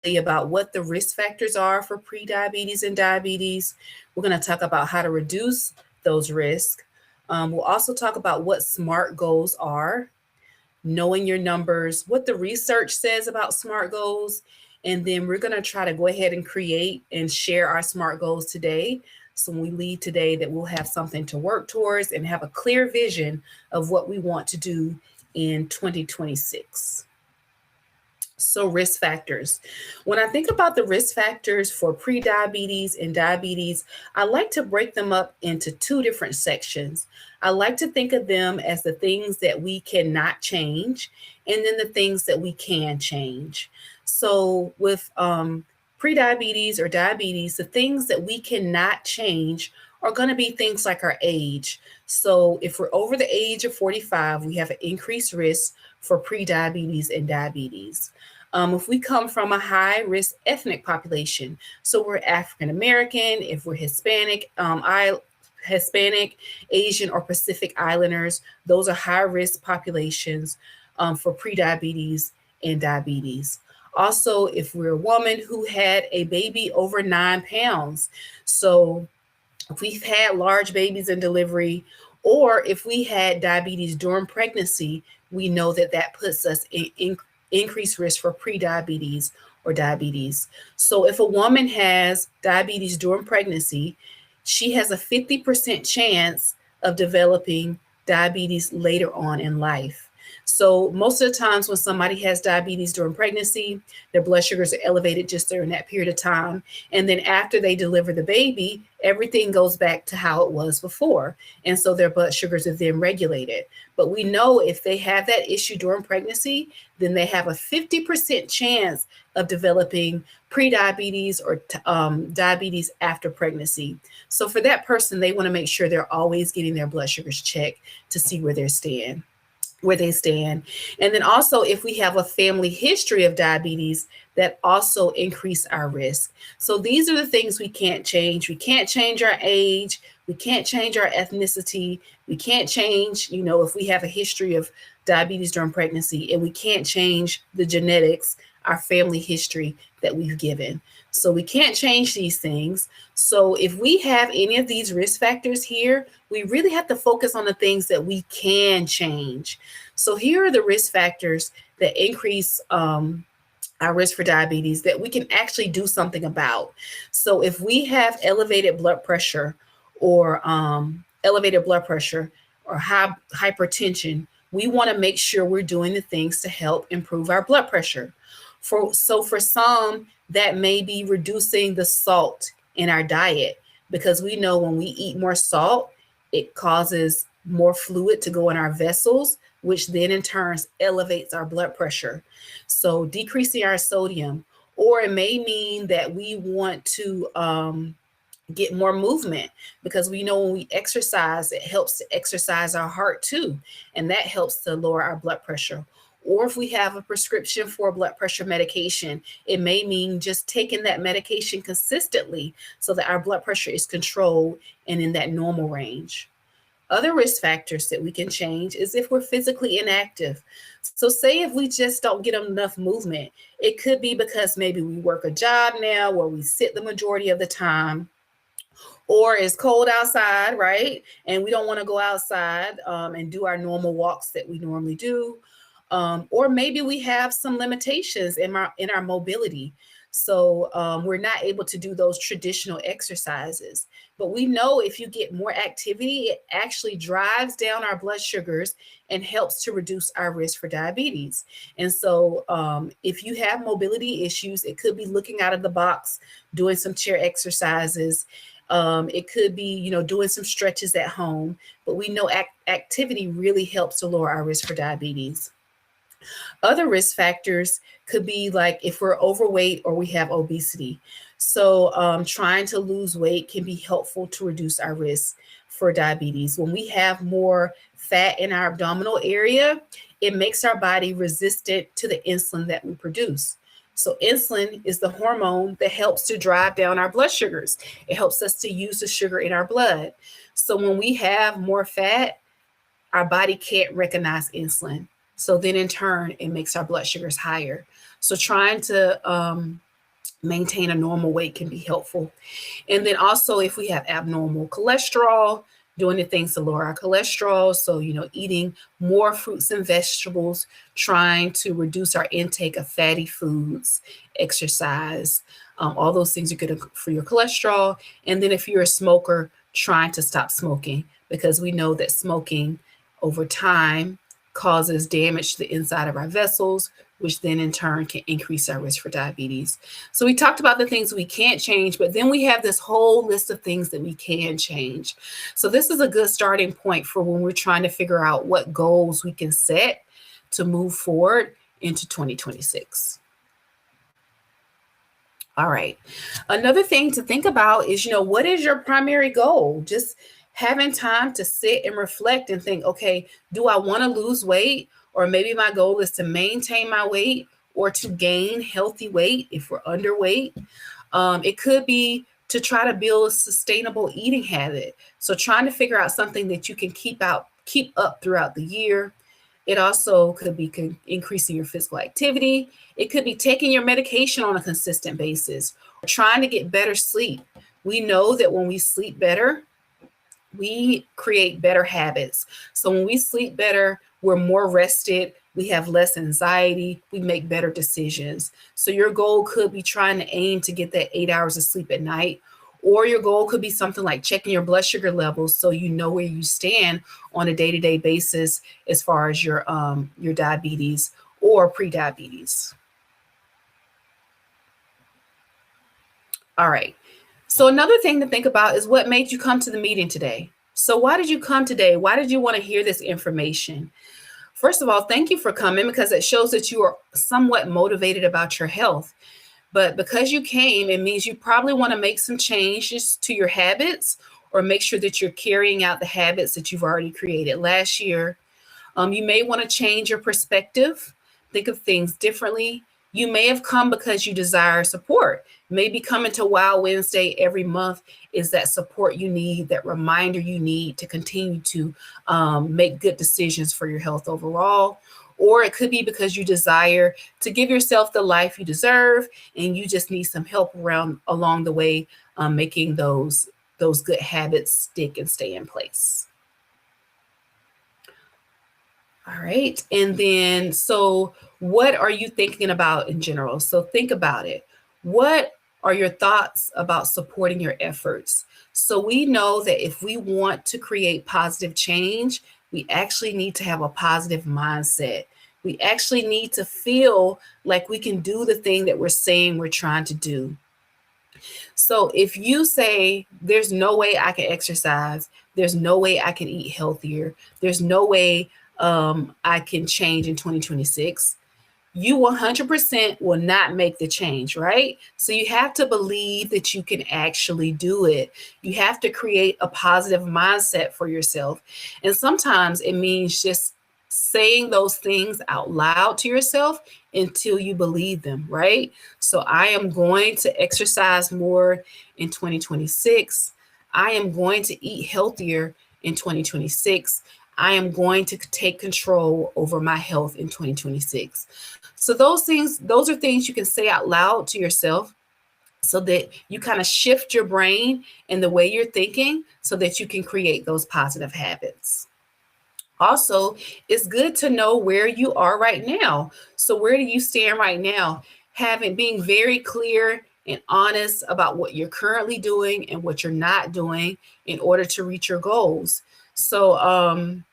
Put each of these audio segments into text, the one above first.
about what the risk factors are for prediabetes and diabetes. We're going to talk about how to reduce those risks. We'll also talk about what SMART goals are, knowing your numbers, what the research says about SMART goals, and then we're going to try to go ahead and create and share our SMART goals today. So when we leave today, that we'll have something to work towards and have a clear vision of what we want to do in 2026. So risk factors. When I think about the risk factors for prediabetes and diabetes, I like to break them up into two different sections. I like to think of them as the things that we cannot change and then the things that we can change. So with prediabetes or diabetes, the things that we cannot change are going to be things like our age. So if we're over the age of 45, we have an increased risk for prediabetes and diabetes. If we come from a high risk ethnic population, so we're African American, if we're Hispanic, Hispanic, Asian, or Pacific Islanders, those are high risk populations for prediabetes and diabetes. Also, if we're a woman who had a baby over 9 pounds, so if we've had large babies in delivery, or if we had diabetes during pregnancy, we know that that puts us in increased risk for prediabetes or diabetes. So if a woman has diabetes during pregnancy, she has a 50% chance of developing diabetes later on in life. So most of the times when somebody has diabetes during pregnancy, their blood sugars are elevated just during that period of time. And then after they deliver the baby, everything goes back to how it was before. And so their blood sugars are then regulated. But we know if they have that issue during pregnancy, then they have a 50% chance of developing prediabetes or diabetes after pregnancy. So for that person, they want to make sure they're always getting their blood sugars checked to see where they stand. And then also if we have a family history of diabetes, that also increase our risk. So these are the things we can't change. We can't change our age. We can't change our ethnicity. We can't change, if we have a history of diabetes during pregnancy, and we can't change the genetics, our family history that we've given. So we can't change these things. So if we have any of these risk factors here, we really have to focus on the things that we can change. So here are the risk factors that increase our risk for diabetes that we can actually do something about. So if we have elevated blood pressure or hypertension, we want to make sure we're doing the things to help improve our blood pressure. For some, that may be reducing the salt in our diet, because we know when we eat more salt, it causes more fluid to go in our vessels, which then in turn elevates our blood pressure. So decreasing our sodium, or it may mean that we want to get more movement, because we know when we exercise, it helps to exercise our heart too, and that helps to lower our blood pressure. Or if we have a prescription for blood pressure medication, it may mean just taking that medication consistently so that our blood pressure is controlled and in that normal range. Other risk factors that we can change is if we're physically inactive. So say if we just don't get enough movement, it could be because maybe we work a job now where we sit the majority of the time, or it's cold outside, right? And we don't want to go outside and do our normal walks that we normally do. Or maybe we have some limitations in our mobility. So we're not able to do those traditional exercises. But we know if you get more activity, it actually drives down our blood sugars and helps to reduce our risk for diabetes. And so if you have mobility issues, it could be looking out of the box, doing some chair exercises. It could be, doing some stretches at home. But we know activity really helps to lower our risk for diabetes. Other risk factors could be like if we're overweight or we have obesity. So trying to lose weight can be helpful to reduce our risk for diabetes. When we have more fat in our abdominal area, it makes our body resistant to the insulin that we produce. So insulin is the hormone that helps to drive down our blood sugars. It helps us to use the sugar in our blood. So when we have more fat, our body can't recognize insulin. So then in turn, it makes our blood sugars higher. So trying to maintain a normal weight can be helpful. And then also, if we have abnormal cholesterol, doing the things to lower our cholesterol. So, eating more fruits and vegetables, trying to reduce our intake of fatty foods, exercise, all those things are good for your cholesterol. And then if you're a smoker, trying to stop smoking, because we know that smoking over time causes damage to the inside of our vessels, which then in turn can increase our risk for diabetes. So we talked about the things we can't change, but then we have this whole list of things that we can change. So this is a good starting point for when we're trying to figure out what goals we can set to move forward into 2026. All right. Another thing to think about is, what is your primary goal? Just having time to sit and reflect and think, okay, do I want to lose weight? Or maybe my goal is to maintain my weight or to gain healthy weight if we're underweight. It could be to try to build a sustainable eating habit. So trying to figure out something that you can keep up throughout the year. It also could be increasing your physical activity. It could be taking your medication on a consistent basis, or trying to get better sleep. We know that when we sleep better, we create better habits. So when we sleep better, we're more rested, we have less anxiety, we make better decisions. So your goal could be trying to aim to get that 8 hours of sleep at night, or your goal could be something like checking your blood sugar levels so you know where you stand on a day-to-day basis as far as your diabetes or pre-diabetes. All right. So another thing to think about is what made you come to the meeting today. So why did you come today? Why did you want to hear this information? First of all, thank you for coming, because it shows that you are somewhat motivated about your health. But because you came, it means you probably want to make some changes to your habits, or make sure that you're carrying out the habits that you've already created last year. You may want to change your perspective, think of things differently. You may have come because you desire support. Maybe coming to Wow Wednesday every month is that support you need, that reminder you need to continue to make good decisions for your health overall. Or it could be because you desire to give yourself the life you deserve, and you just need some help along the way, making those good habits stick and stay in place. All right. And then, so what are you thinking about in general? So think about it. What are your thoughts about supporting your efforts? So we know that if we want to create positive change, we actually need to have a positive mindset. We actually need to feel like we can do the thing that we're saying we're trying to do. So if you say, there's no way I can exercise, there's no way I can eat healthier, there's no way I can change in 2026, you 100% will not make the change, right? So you have to believe that you can actually do it. You have to create a positive mindset for yourself. And sometimes it means just saying those things out loud to yourself until you believe them, right? So I am going to exercise more in 2026. I am going to eat healthier in 2026. I am going to take control over my health in 2026. So those are things you can say out loud to yourself, so that you kind of shift your brain and the way you're thinking so that you can create those positive habits. Also, it's good to know where you are right now. So where do you stand right now? Being very clear and honest about what you're currently doing and what you're not doing in order to reach your goals. So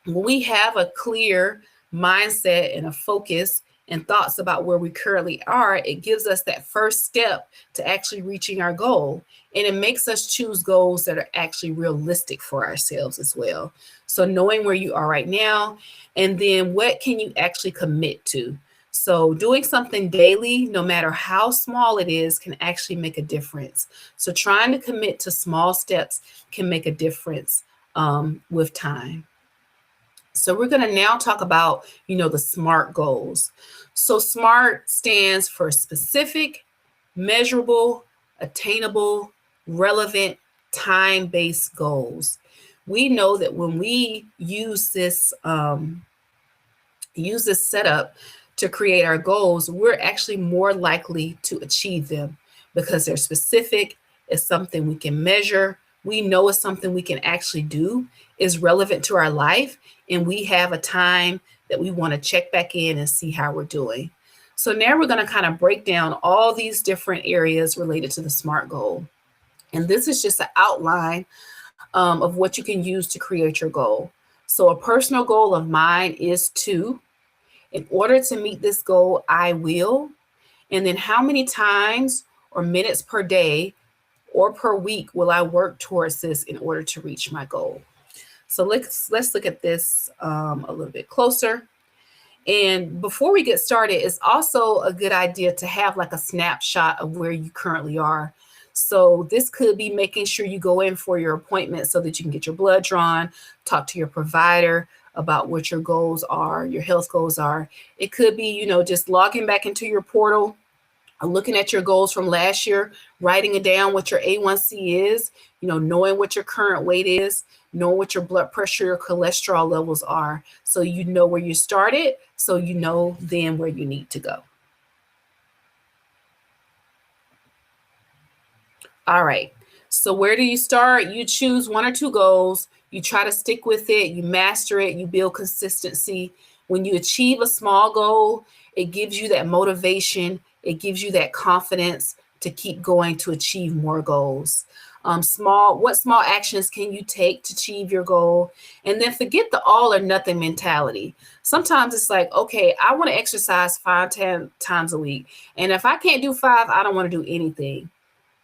when we have a clear mindset and a focus and thoughts about where we currently are, it gives us that first step to actually reaching our goal. And it makes us choose goals that are actually realistic for ourselves as well. So knowing where you are right now, and then what can you actually commit to? So doing something daily, no matter how small it is, can actually make a difference. So trying to commit to small steps can make a difference with time. So we're going to now talk about, the SMART goals. So SMART stands for specific, measurable, attainable, relevant, time-based goals. We know that when we use this setup, to create our goals, we're actually more likely to achieve them because they're specific. It's something we can measure. We know it's something we can actually do, is relevant to our life, and we have a time that we want to check back in and see how we're doing. So now we're going to kind of break down all these different areas related to the SMART goal. And this is just an outline of what you can use to create your goal. So a personal goal of mine is to, in order to meet this goal, I will. And then how many times or minutes per day or per week will I work towards this in order to reach my goal? So let's look at this a little bit closer. And before we get started, it's also a good idea to have like a snapshot of where you currently are. So this could be making sure you go in for your appointment so that you can get your blood drawn, talk to your provider about what your goals are, your health goals are. It could be, just logging back into your portal, looking at your goals from last year, writing it down what your A1C is, knowing what your current weight is, knowing what your blood pressure, your cholesterol levels are. So you know where you started, so you know then where you need to go. All right. So where do you start? You choose one or two goals. You try to stick with it. You master it. You build consistency. When you achieve a small goal, it gives you that motivation. It gives you that confidence to keep going to achieve more goals. What small actions can you take to achieve your goal? And then forget the all or nothing mentality. Sometimes it's like, okay, I want to exercise 5 times a week. And if I can't do 5, I don't want to do anything.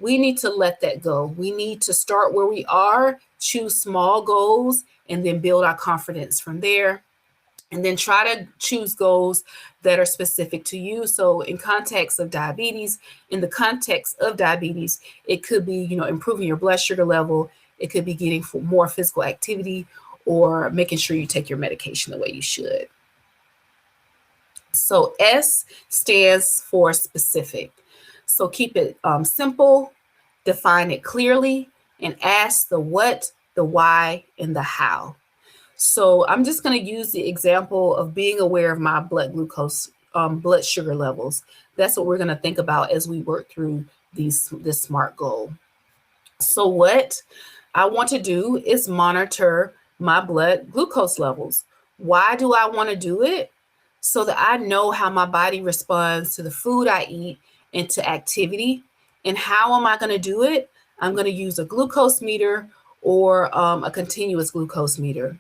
We need to let that go. We need to start where we are, choose small goals, and then build our confidence from there. And then try to choose goals that are specific to you. So in the context of diabetes, it could be, improving your blood sugar level. It could be getting more physical activity or making sure you take your medication the way you should. So S stands for specific. So keep it simple, define it clearly, and ask the what, the why, and the how. So I'm just going to use the example of being aware of my blood sugar levels. That's what we're going to think about as we work through this SMART goal. So what I want to do is monitor my blood glucose levels. Why do I want to do it? So that I know how my body responds to the food I eat and to activity. And how am I going to do it? I'm going to use a glucose meter or a continuous glucose meter.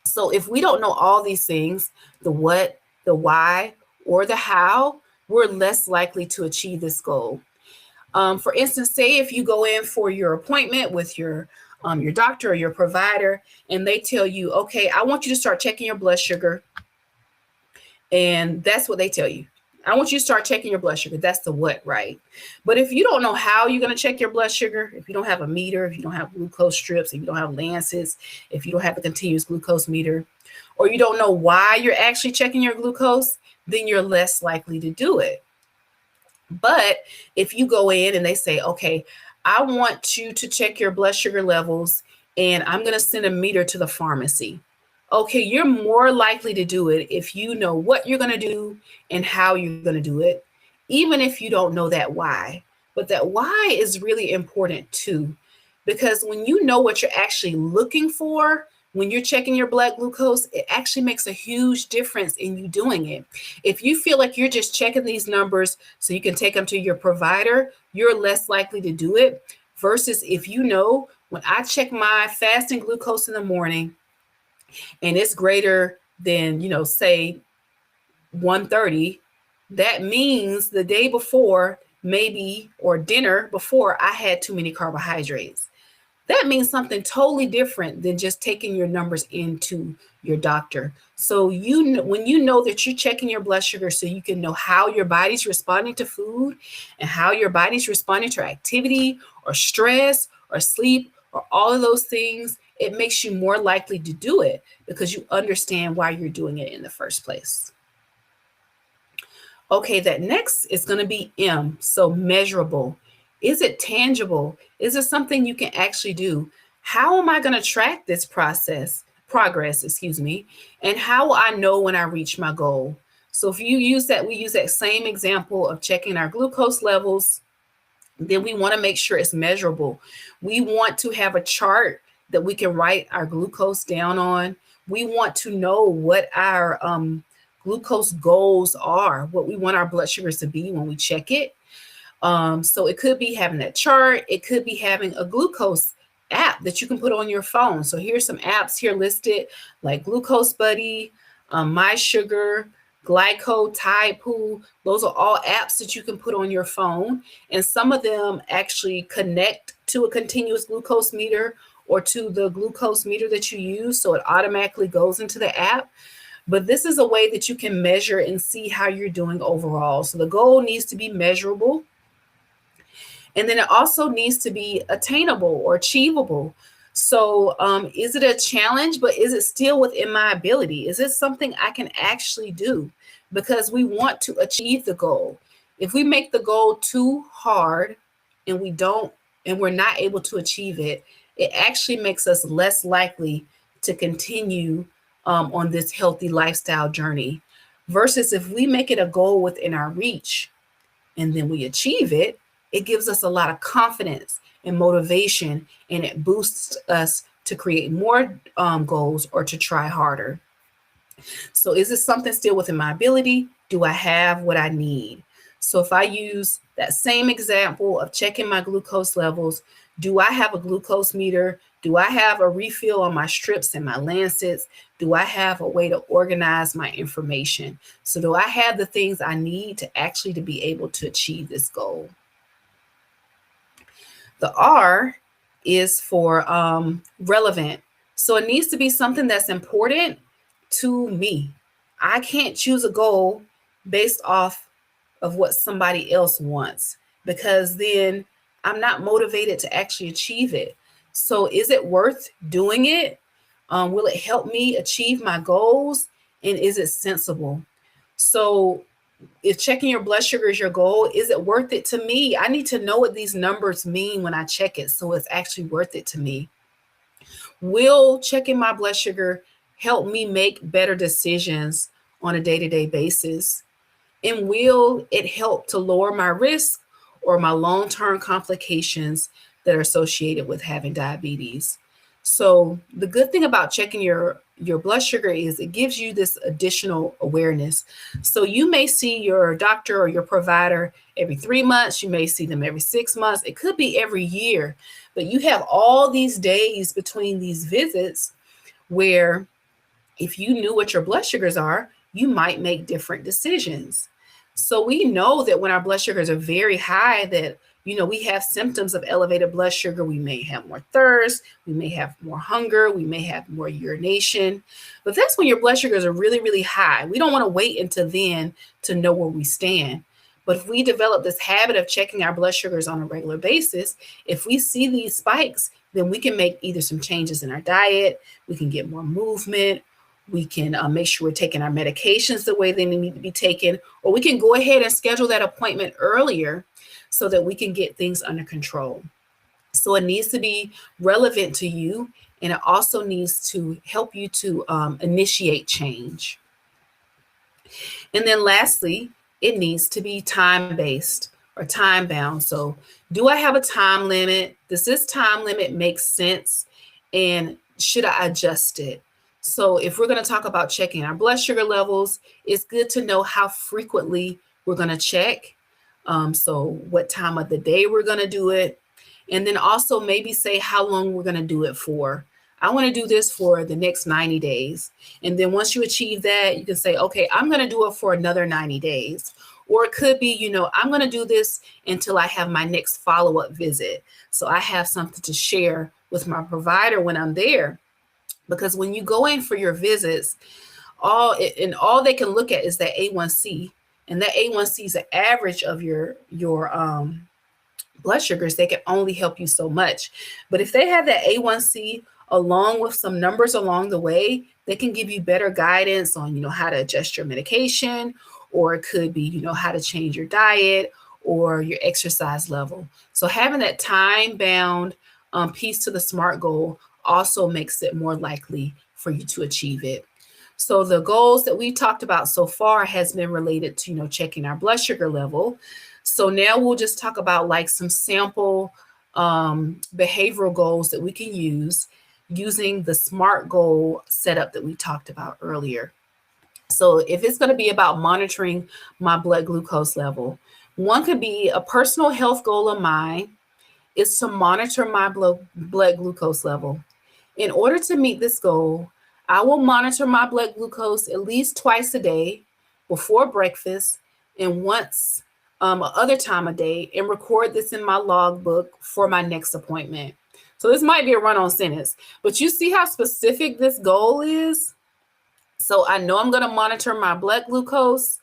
So if we don't know all these things, the what, the why, or the how, we're less likely to achieve this goal. For instance, say if you go in for your appointment with your doctor or your provider, and they tell you, okay, I want you to start checking your blood sugar. And that's what they tell you. I want you to start checking your blood sugar. That's the what, right? But if you don't know how you're going to check your blood sugar, if you don't have a meter, if you don't have glucose strips, if you don't have lances, if you don't have a continuous glucose meter, or you don't know why you're actually checking your glucose, then you're less likely to do it. But if you go in and they say, okay, I want you to check your blood sugar levels, and I'm going to send a meter to the pharmacy. Okay, you're more likely to do it if you know what you're going to do and how you're going to do it, even if you don't know that why. But that why is really important too, because when you know what you're actually looking for, when you're checking your blood glucose, it actually makes a huge difference in you doing it. If you feel like you're just checking these numbers so you can take them to your provider, you're less likely to do it versus if you know, when I check my fasting glucose in the morning, and it's greater than, say 130, that means the day before, maybe, or dinner before, I had too many carbohydrates. That means something totally different than just taking your numbers into your doctor. So when you know that you're checking your blood sugar so you can know how your body's responding to food and how your body's responding to activity or stress or sleep or all of those things, it makes you more likely to do it because you understand why you're doing it in the first place. Okay, that next is going to be M, so measurable. Is it tangible? Is it something you can actually do? How am I going to track this progress, and how will I know when I reach my goal? So if you use that, we use that same example of checking our glucose levels, then we want to make sure it's measurable. We want to have a chart that we can write our glucose down on. We want to know what our glucose goals are, what we want our blood sugars to be when we check it. So it could be having that chart. It could be having a glucose app that you can put on your phone. So here's some apps here listed, like Glucose Buddy, My Sugar, Glyco, Tide Pool. Those are all apps that you can put on your phone. And some of them actually connect to a continuous glucose meter or to the glucose meter that you use. So it automatically goes into the app. But this is a way that you can measure and see how you're doing overall. So the goal needs to be measurable. And then it also needs to be attainable or achievable. So is it a challenge, but is it still within my ability? Is it something I can actually do? Because we want to achieve the goal. If we make the goal too hard and we're not able to achieve it, it actually makes us less likely to continue on this healthy lifestyle journey. Versus if we make it a goal within our reach and then we achieve it, it gives us a lot of confidence and motivation, and it boosts us to create more goals or to try harder. So is this something still within my ability? Do I have what I need? So if I use that same example of checking my glucose levels, do I have a glucose meter? Do I have a refill on my strips and my lancets? Do I have a way to organize my information? So do I have the things I need to actually to be able to achieve this goal? The R is for relevant. So it needs to be something that's important to me. I can't choose a goal based off of what somebody else wants, because then I'm not motivated to actually achieve it. So is it worth doing it? Will it help me achieve my goals? And is it sensible? So if checking your blood sugar is your goal, is it worth it to me? I need to know what these numbers mean when I check it, so it's actually worth it to me. Will checking my blood sugar help me make better decisions on a day-to-day basis? And will it help to lower my risk or my long-term complications that are associated with having diabetes? So the good thing about checking your blood sugar is it gives you this additional awareness. So you may see your doctor or your provider every 3 months. You may see them every 6 months. It could be every year, but you have all these days between these visits where if you knew what your blood sugars are, you might make different decisions. So we know that when our blood sugars are very high, that we have symptoms of elevated blood sugar. We may have more thirst, we may have more hunger, we may have more urination. But that's when your blood sugars are really, really high. We don't want to wait until then to know where we stand. But if we develop this habit of checking our blood sugars on a regular basis, if we see these spikes, then we can make either some changes in our diet, we can get more movement, we can make sure we're taking our medications the way they need to be taken, or we can go ahead and schedule that appointment earlier so that we can get things under control. So it needs to be relevant to you, and it also needs to help you to initiate change. And then lastly, it needs to be time-based or time-bound. So do I have a time limit? Does this time limit make sense? And should I adjust it? So if we're going to talk about checking our blood sugar levels, it's good to know how frequently we're going to check. So what time of the day we're going to do it. And then also maybe say how long we're going to do it for. I want to do this for the next 90 days. And then once you achieve that, you can say, okay, I'm going to do it for another 90 days. Or it could be, I'm going to do this until I have my next follow-up visit. So I have something to share with my provider when I'm there. Because when you go in for your visits, all they can look at is that A1C. And that A1C is the average of your blood sugars. They can only help you so much. But if they have that A1C along with some numbers along the way, they can give you better guidance on, how to adjust your medication, or it could be, how to change your diet or your exercise level. So having that time-bound piece to the SMART goal also makes it more likely for you to achieve it. So the goals that we talked about so far has been related to, checking our blood sugar level. So now we'll just talk about like some sample behavioral goals that we can use using the SMART goal setup that we talked about earlier. So if it's going to be about monitoring my blood glucose level, one could be a personal health goal of mine is to monitor my blood glucose level. In order to meet this goal, I will monitor my blood glucose at least twice a day before breakfast and once other time of day, and record this in my logbook for my next appointment. So this might be a run-on sentence, but you see how specific this goal is? So I know I'm going to monitor my blood glucose.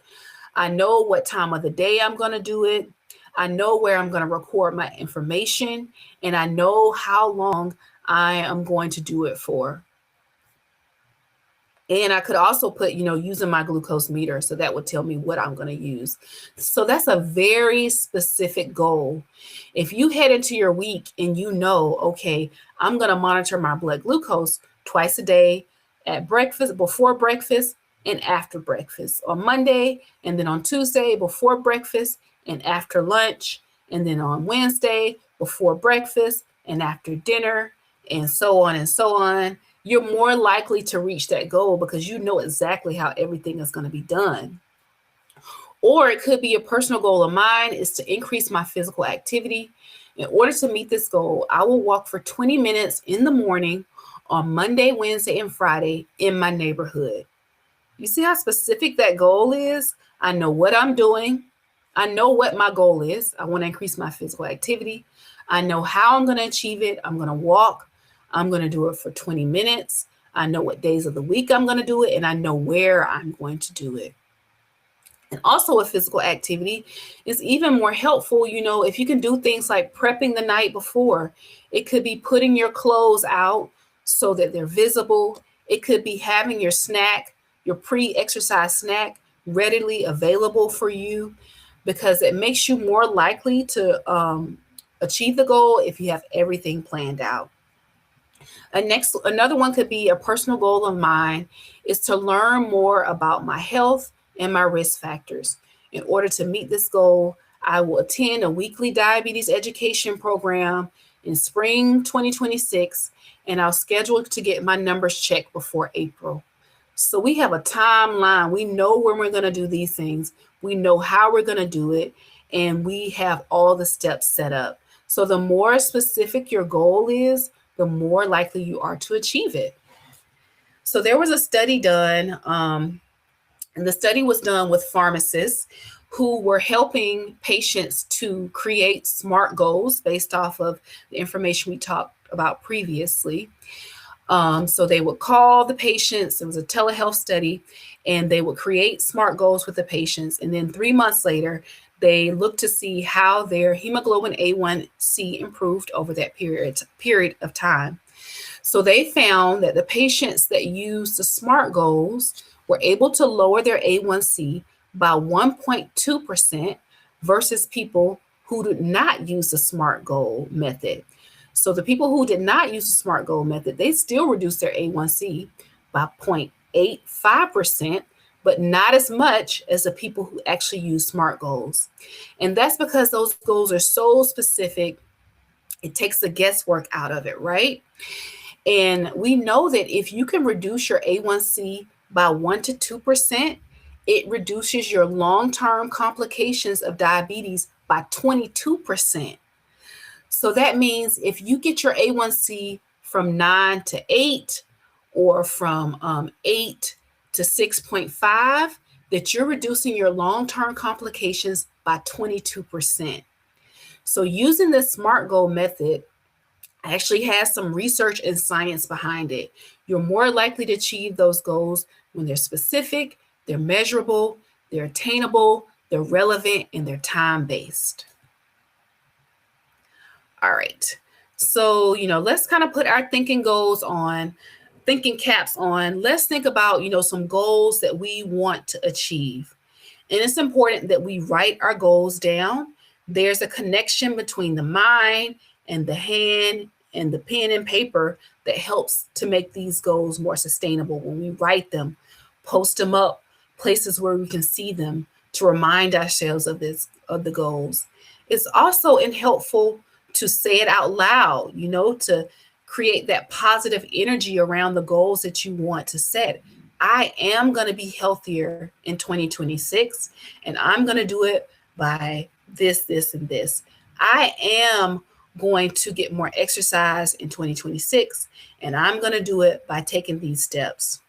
I know what time of the day I'm going to do it. I know where I'm going to record my information, and I know how long I am going to do it for. And I could also put, using my glucose meter. So that would tell me what I'm going to use. So that's a very specific goal. If you head into your week and okay, I'm going to monitor my blood glucose twice a day at breakfast, before breakfast, and after breakfast. On Monday, and then on Tuesday, before breakfast and after lunch. And then on Wednesday, before breakfast and after dinner, and so on and so on. You're more likely to reach that goal because you know exactly how everything is going to be done. Or it could be a personal goal of mine is to increase my physical activity. In order to meet this goal, I will walk for 20 minutes in the morning on Monday, Wednesday, and Friday in my neighborhood. You see how specific that goal is? I know what I'm doing. I know what my goal is. I want to increase my physical activity. I know how I'm going to achieve it. I'm going to walk. I'm going to do it for 20 minutes. I know what days of the week I'm going to do it, and I know where I'm going to do it. And also a physical activity is even more helpful, if you can do things like prepping the night before. It could be putting your clothes out so that they're visible. It could be having your snack, your pre-exercise snack, readily available for you, because it makes you more likely to achieve the goal if you have everything planned out. Another one could be a personal goal of mine is to learn more about my health and my risk factors. In order to meet this goal, I will attend a weekly diabetes education program in spring 2026, and I'll schedule to get my numbers checked before April. So we have a timeline. We know when we're going to do these things. We know how we're going to do it, and we have all the steps set up. So the more specific your goal is, the more likely you are to achieve it. So there was a study done, and the study was done with pharmacists who were helping patients to create SMART goals based off of the information we talked about previously. So they would call the patients. It was a telehealth study, and they would create SMART goals with the patients. And then 3 months later, they looked to see how their hemoglobin A1C improved over that period of time. So they found that the patients that used the SMART goals were able to lower their A1C by 1.2% versus people who did not use the SMART goal method. So the people who did not use the SMART goal method, they still reduced their A1C by 0.85%, but not as much as the people who actually use SMART goals. And that's because those goals are so specific, it takes the guesswork out of it, right? And we know that if you can reduce your A1C by 1 to 2%, it reduces your long-term complications of diabetes by 22%. So that means if you get your A1C from 9 to 8 or from 8 to 6.5, that you're reducing your long-term complications by 22%. So using the SMART goal method actually has some research and science behind it. You're more likely to achieve those goals when they're specific, they're measurable, they're attainable, they're relevant, and they're time-based. All right. So, let's kind of put our thinking caps on. Let's think about, some goals that we want to achieve. And it's important that we write our goals down. There's a connection between the mind and the hand and the pen and paper that helps to make these goals more sustainable when we write them post them up places where we can see them to remind ourselves of the goals. It's also helpful to say it out loud, to create that positive energy around the goals that you want to set. I am going to be healthier in 2026, and I'm going to do it by this, and this. I am going to get more exercise in 2026, and I'm going to do it by taking these steps.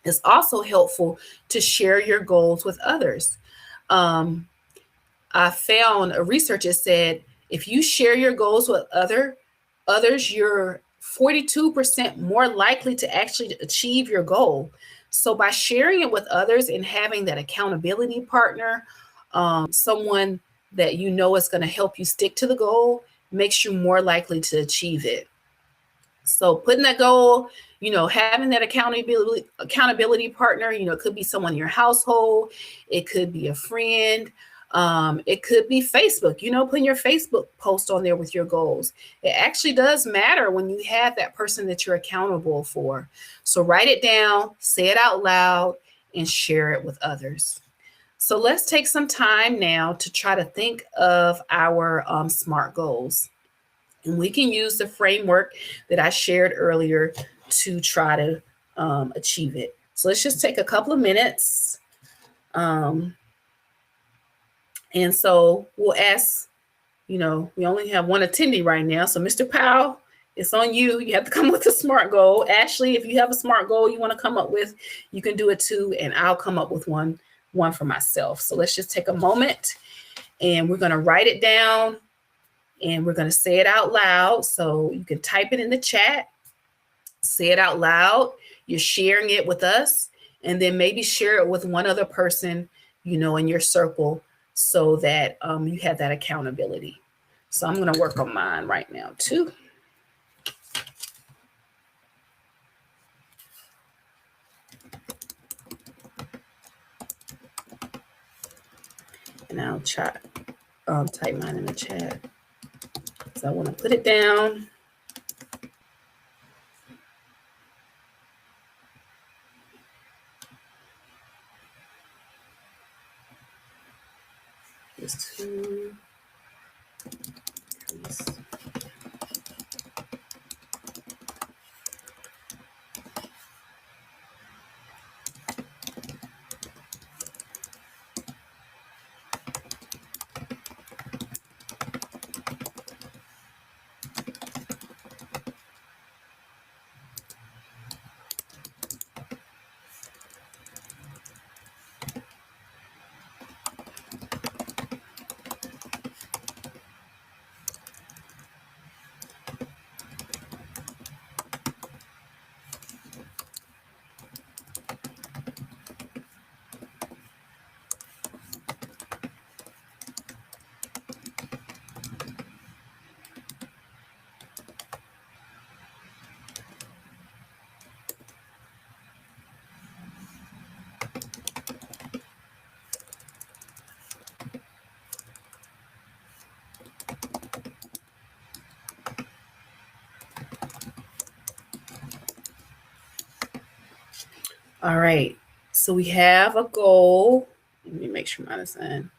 It's also helpful to share your goals with others. Um, I found a researcher said if you share your goals with others, you're 42% more likely to actually achieve your goal. So by sharing it with others and having that accountability partner, someone that you know is going to help you stick to the goal, makes you more likely to achieve it. So putting that goal, having that accountability partner, it could be someone in your household, it could be a friend, it could be Facebook, putting your Facebook post on there with your goals. It actually does matter when you have that person that you're accountable for. So write it down, say it out loud, and share it with others. So let's take some time now to try to think of our SMART goals. And we can use the framework that I shared earlier to try to achieve it. So let's just take a couple of minutes. And so we'll ask, we only have one attendee right now. So Mr. Powell, it's on you. You have to come with a SMART goal. Ashley, if you have a SMART goal you want to come up with, you can do it too. And I'll come up with one for myself. So let's just take a moment and we're going to write it down and we're going to say it out loud. So you can type it in the chat, say it out loud. You're sharing it with us, and then maybe share it with one other person, in your circle so that you have that accountability. So I'm going to work on mine right now too. And I'll type mine in the chat. So I want to put it down. Just to increase. All right. So we have a goal. Let me make sure mine is in.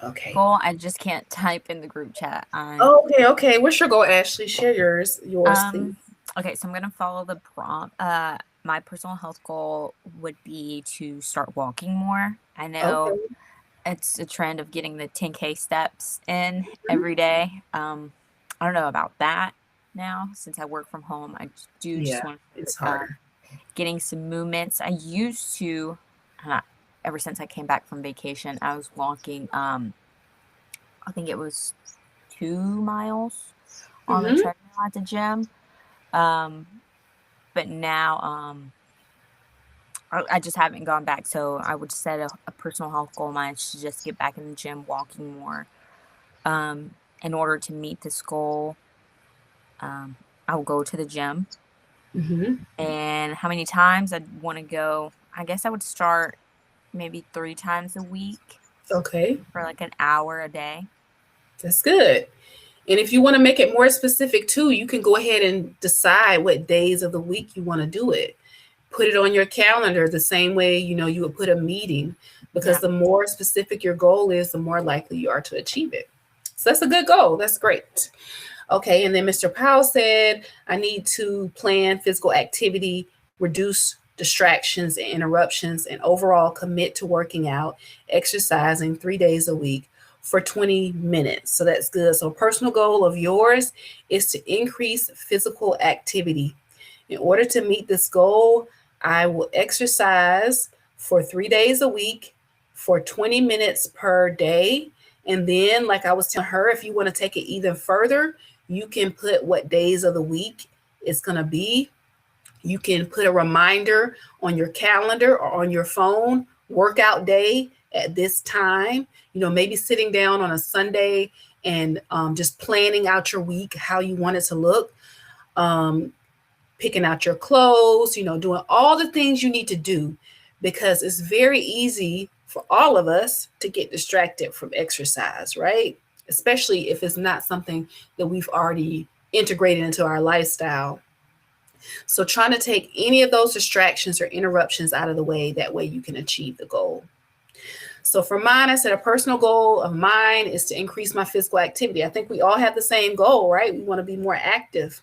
Okay. Goal, I just can't type in the group chat. Okay. What's your goal, Ashley? Share yours, please. Okay, so I'm gonna follow the prompt. My personal health goal would be to start walking more. I know it's a trend of getting the 10K steps in every day. I don't know about that now since I work from home. I just want to it's harder. Getting some movements. I used to, ever since I came back from vacation, I was walking. I think it was 2 miles on the treadmill at the gym. But now I just haven't gone back. So I would set a personal health goal of mine to just get back in the gym, walking more. In order to meet this goal, I will go to the gym. And how many times I'd want to go, I guess I would start maybe 3 times a week. Okay. For like an hour a day. That's good. And if you want to make it more specific too, you can go ahead and decide what days of the week you want to do it. Put it on your calendar the same way, you would put a meeting, because Yeah. the more specific your goal is, the more likely you are to achieve it. So that's a good goal. That's great. Okay, and then Mr. Powell said, I need to plan physical activity, reduce distractions and interruptions, and overall commit to working out, exercising 3 days a week for 20 minutes. So that's good. So, a personal goal of yours is to increase physical activity. In order to meet this goal, I will exercise for 3 days a week for 20 minutes per day. And then, like I was telling her, if you want to take it even further, you can put what days of the week it's going to be. You can put a reminder on your calendar or on your phone, workout day at this time. Maybe sitting down on a Sunday and just planning out your week, how you want it to look. Picking out your clothes, doing all the things you need to do, because it's very easy for all of us to get distracted from exercise, right? Especially if it's not something that we've already integrated into our lifestyle. So trying to take any of those distractions or interruptions out of the way, that way you can achieve the goal. So for mine, I said a personal goal of mine is to increase my physical activity. I think we all have the same goal, right? We want to be more active.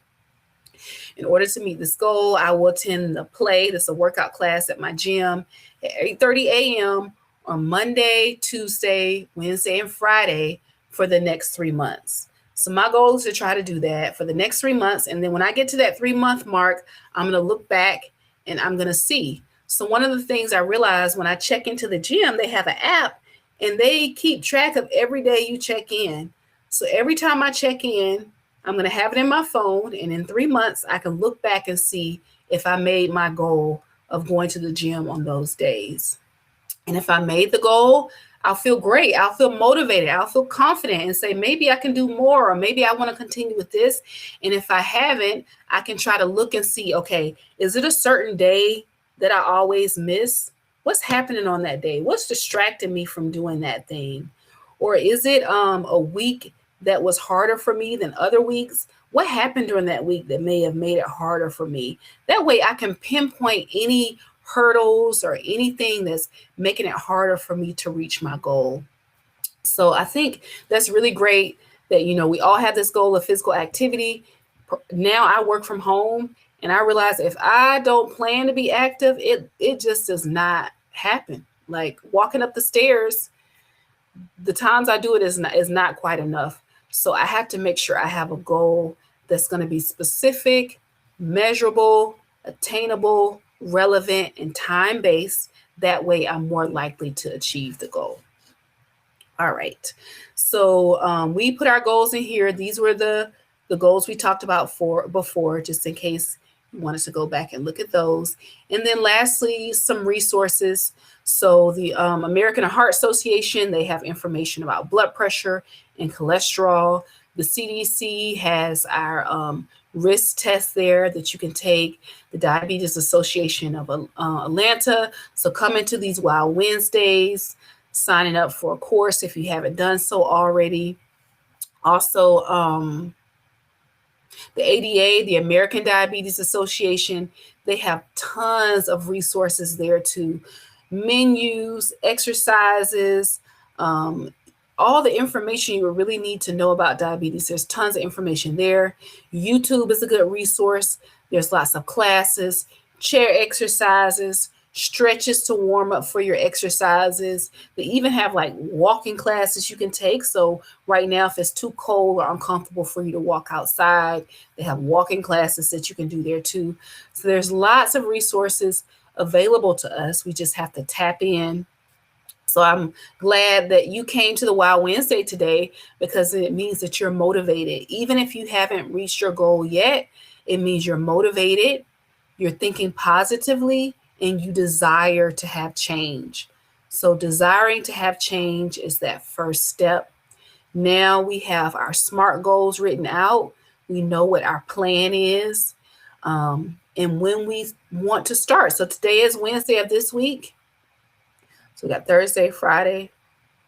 In order to meet this goal, I will attend the play. That's a workout class at my gym at 8:30 a.m. on Monday, Tuesday, Wednesday, and Friday for the next 3 months. So my goal is to try to do that for the next 3 months. And then when I get to that 3-month mark, I'm going to look back and I'm going to see. So one of the things I realized when I check into the gym, they have an app and they keep track of every day you check in. So every time I check in, I'm going to have it in my phone. And in 3 months, I can look back and see if I made my goal of going to the gym on those days. And if I made the goal, I'll feel great. I'll feel motivated. I'll feel confident and say, maybe I can do more, or maybe I want to continue with this. And if I haven't, I can try to look and see, okay, is it a certain day that I always miss? What's happening on that day? What's distracting me from doing that thing? Or is it a week that was harder for me than other weeks? What happened during that week that may have made it harder for me? That way I can pinpoint any hurdles or anything that's making it harder for me to reach my goal. So I think that's really great that, we all have this goal of physical activity. Now I work from home and I realize if I don't plan to be active, it just does not happen. Like walking up the stairs, the times I do it is not quite enough. So I have to make sure I have a goal that's going to be specific, measurable, attainable, relevant, and time-based. That way I'm more likely to achieve the goal. All right. So we put our goals in here. These were the goals we talked about before, just in case you wanted to go back and look at those. And then lastly, some resources. So the American Heart Association, they have information about blood pressure and cholesterol. The CDC has our risk test there that you can take. The Diabetes Association of Atlanta. So come into these WOW Wednesdays, signing up for a course if you haven't done so already. Also, the ADA, the American Diabetes Association, they have tons of resources there too. Menus, exercises, all the information you really need to know about diabetes. There's tons of information there. YouTube is a good resource. There's lots of classes, chair exercises, stretches to warm up for your exercises. They even have like walking classes you can take. So right now, if it's too cold or uncomfortable for you to walk outside, they have walking classes that you can do there too. So there's lots of resources available to us. We just have to tap in. So I'm glad that you came to the WOW Wednesday today, because it means that you're motivated. Even if you haven't reached your goal yet, it means you're motivated, you're thinking positively, and you desire to have change. So desiring to have change is that first step. Now we have our SMART goals written out. We know what our plan is, and when we want to start. So today is Wednesday of this week. So we got Thursday, Friday,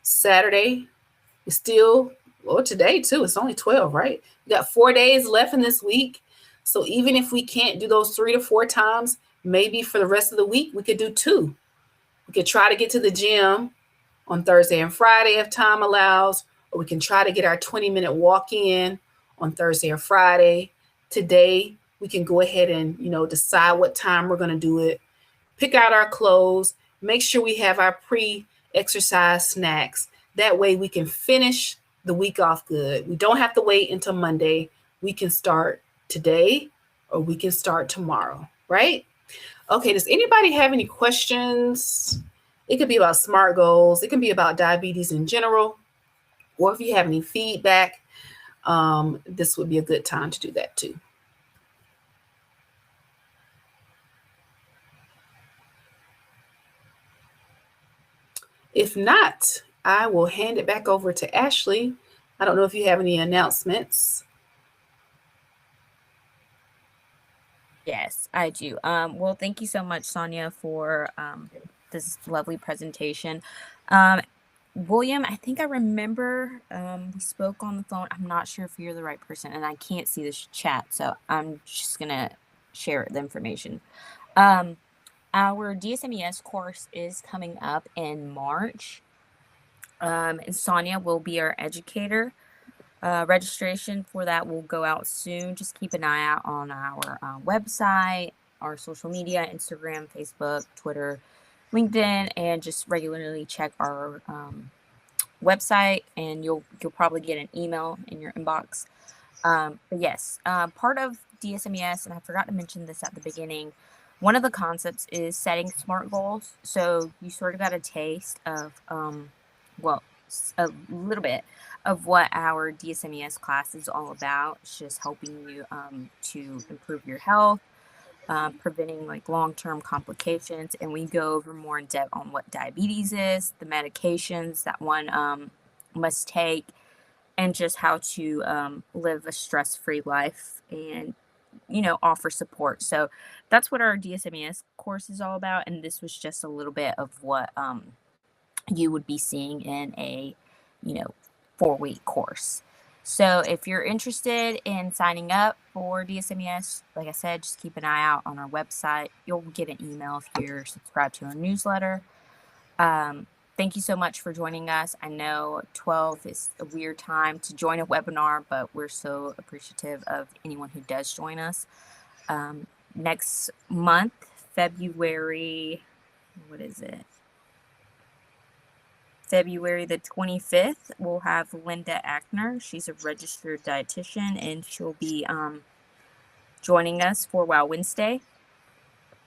Saturday. We still Well, today too, it's only 12, right? You got 4 days left in this week. So even if we can't do those 3 to 4 times, maybe for the rest of the week, we could do 2. We could try to get to the gym on Thursday and Friday if time allows, or we can try to get our 20-minute walk in on Thursday or Friday. Today, we can go ahead and, decide what time we're going to do it, pick out our clothes, make sure we have our pre-exercise snacks. That way we can finish the week off good. We don't have to wait until Monday. We can start today or we can start tomorrow, right? Okay, does anybody have any questions? It could be about SMART goals. It can be about diabetes in general. Or if you have any feedback, this would be a good time to do that too. If not, I will hand it back over to Ashley. I don't know if you have any announcements. Yes, I do. Well, thank you so much, Sonia, for this lovely presentation. William, I think I remember we spoke on the phone. I'm not sure if you're the right person, and I can't see this chat, so I'm just gonna share the information. Our DSMES course is coming up in March. And Sonia will be our educator. Registration for that will go out soon. Just keep an eye out on our website, our social media, Instagram, Facebook, Twitter, LinkedIn, and just regularly check our website, and you'll probably get an email in your inbox. But yes, part of DSMES, and I forgot to mention this at the beginning, one of the concepts is setting SMART goals. So you sort of got a taste of, a little bit of what our DSMES class is all about. It's just helping you to improve your health, preventing like long-term complications. And we go over more in depth on what diabetes is, the medications that one must take, and just how to live a stress-free life and, offer support. So that's what our DSMES course is all about. And this was just a little bit of what you would be seeing in a, 4-week course. So if you're interested in signing up for DSMES, like I said, just keep an eye out on our website. You'll get an email if you're subscribed to our newsletter. Thank you so much for joining us. I know 12 is a weird time to join a webinar, but we're so appreciative of anyone who does join us. Next month, February, what is it? February the 25th, we'll have Linda Ackner. She's a registered dietitian, and she'll be joining us for Wow Wednesday.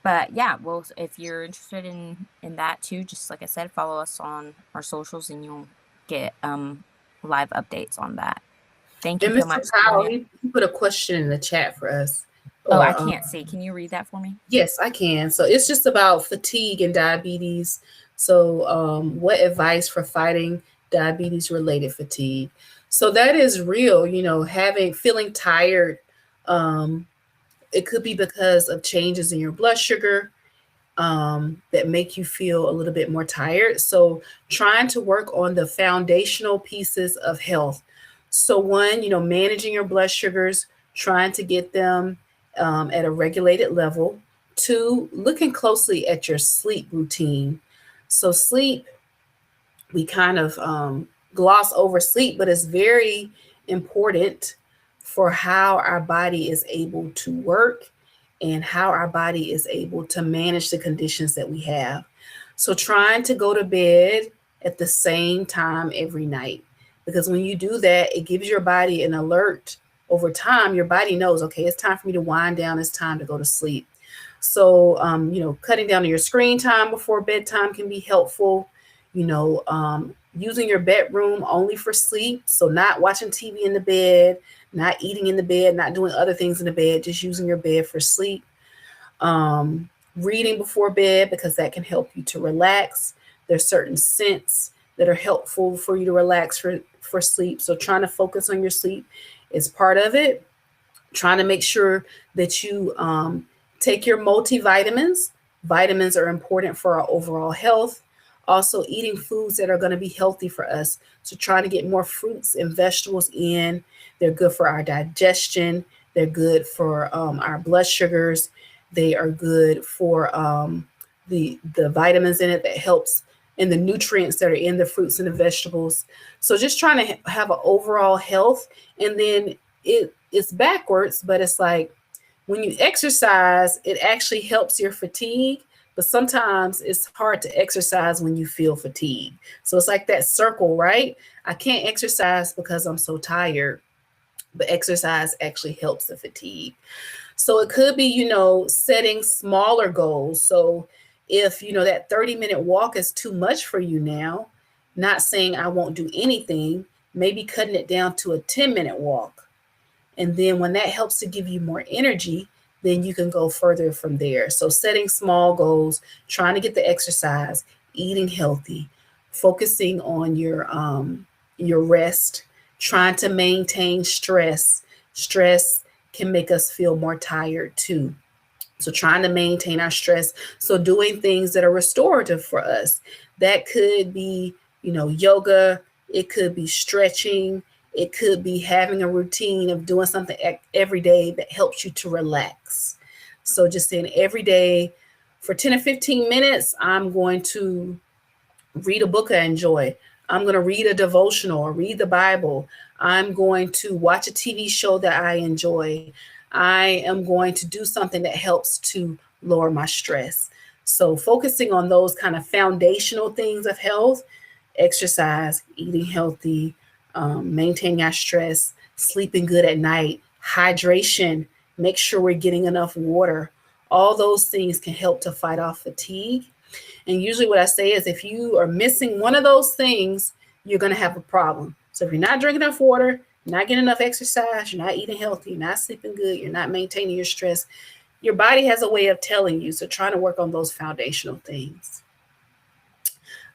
But yeah, well, if you're interested in that too, just like I said, follow us on our socials, and you'll get live updates on that. Thank you so much. Powell, he put a question in the chat for us. Oh, I can't see. Can you read that for me? Yes, I can. So it's just about fatigue and diabetes. So what advice for fighting diabetes-related fatigue? So that is real, feeling tired. It could be because of changes in your blood sugar that make you feel a little bit more tired. So trying to work on the foundational pieces of health. So one, managing your blood sugars, trying to get them at a regulated level. 2, looking closely at your sleep routine. So sleep, we kind of gloss over sleep, but it's very important for how our body is able to work and how our body is able to manage the conditions that we have. So trying to go to bed at the same time every night, because when you do that, it gives your body an alert. Over time, your body knows, okay, it's time for me to wind down. It's time to go to sleep. So, cutting down on your screen time before bedtime can be helpful. Using your bedroom only for sleep. So not watching TV in the bed, not eating in the bed, not doing other things in the bed, just using your bed for sleep. Reading before bed, because that can help you to relax. There's certain scents that are helpful for you to relax for sleep. So trying to focus on your sleep is part of it. Trying to make sure that you take your multivitamins. Vitamins are important for our overall health. Also, eating foods that are going to be healthy for us. So, trying to get more fruits and vegetables in. They're good for our digestion. They're good for our blood sugars. They are good for the vitamins in it that helps and the nutrients that are in the fruits and the vegetables. So just trying to have an overall health. And then it's backwards, but it's like when you exercise, it actually helps your fatigue. But sometimes it's hard to exercise when you feel fatigued. So it's like that circle, right? I can't exercise because I'm so tired, but exercise actually helps the fatigue. So it could be, setting smaller goals. So if, that 30-minute walk is too much for you now, not saying I won't do anything, maybe cutting it down to a 10-minute walk. And then when that helps to give you more energy, then you can go further from there. So setting small goals, trying to get the exercise, eating healthy, focusing on your rest, trying to maintain stress. Stress can make us feel more tired too. So trying to maintain our stress. So doing things that are restorative for us. That could be, yoga. It could be stretching. It could be having a routine of doing something every day that helps you to relax. So just saying every day for 10 or 15 minutes, I'm going to read a book I enjoy. I'm going to read a devotional or read the Bible. I'm going to watch a TV show that I enjoy. I am going to do something that helps to lower my stress. So, focusing on those kind of foundational things of health, exercise, eating healthy, maintaining our stress, sleeping good at night, hydration, make sure we're getting enough water. All those things can help to fight off fatigue. And usually, what I say is if you are missing one of those things, you're going to have a problem. So, if you're not drinking enough water, you're not getting enough exercise, you're not eating healthy, you're not sleeping good, you're not maintaining your stress, your body has a way of telling you. So, trying to work on those foundational things.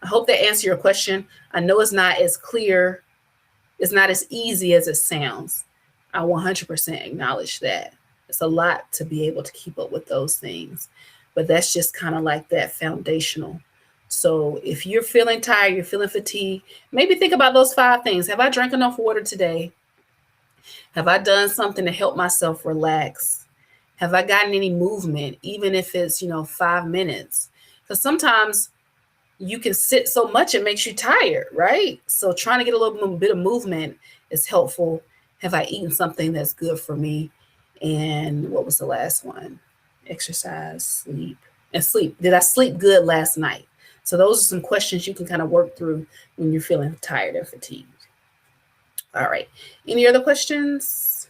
I hope that answered your question. I know it's not as clear, it's not as easy as it sounds. I 100% acknowledge that. It's a lot to be able to keep up with those things. But that's just kind of like that foundational. So if you're feeling tired, you're feeling fatigued, maybe think about those 5 things. Have I drank enough water today? Have I done something to help myself relax? Have I gotten any movement, even if it's, 5 minutes? Because sometimes you can sit so much it makes you tired, right? So trying to get a little bit of movement is helpful. Have I eaten something that's good for me? And what was the last one? Exercise, sleep, and sleep. Did I sleep good last night? So those are some questions you can kind of work through when you're feeling tired and fatigued. All right. Any other questions?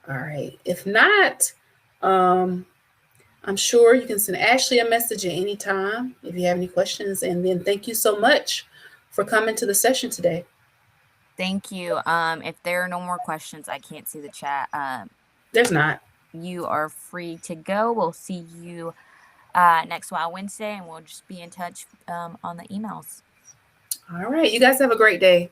All right. If not, I'm sure you can send Ashley a message at any time if you have any questions. And then thank you so much for coming to the session today. Thank you. If there are no more questions, I can't see the chat. There's not. You are free to go. We'll see you next Wednesday, and we'll just be in touch on the emails. All right. You guys have a great day.